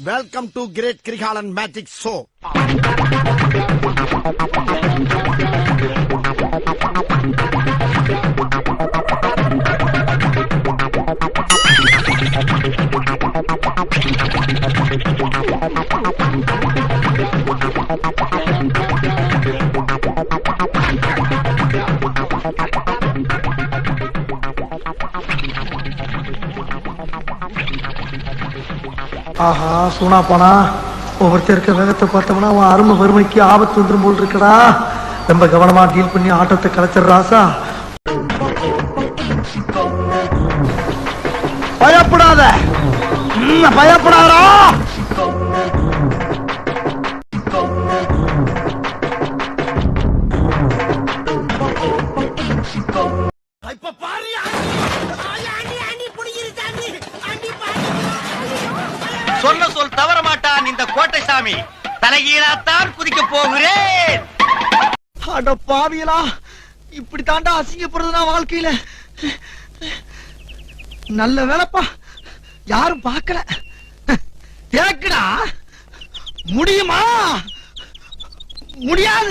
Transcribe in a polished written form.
Welcome to great Kirikalan magic show. ஆஹா சூனா போனா ஒவ்வொருத்தர் இருக்க வேகத்தை பார்த்தோம்னா அவன் அருமை வறுமைக்கு ஆபத்து வந்துடும் போல் இருக்கடா. ரொம்ப கவனமா டீல் பண்ணி ஆட்டத்தை கலைச்சிடுறாசா. பயப்படாத பயப்படாதா. சொல்ல சொல் தவற மாட்டான் இந்த கோட்டை சாமி. தலைகீழாத்தான் குதிக்க போகிறேன். அட பாவியலா, இப்படி தாண்டா அசிங்கப்படுறதுனா வாழ்க்கையில. நல்ல வேலைப்பா, யாரும் பார்க்கல. தேக்குடா முடியுமா? முடியாது.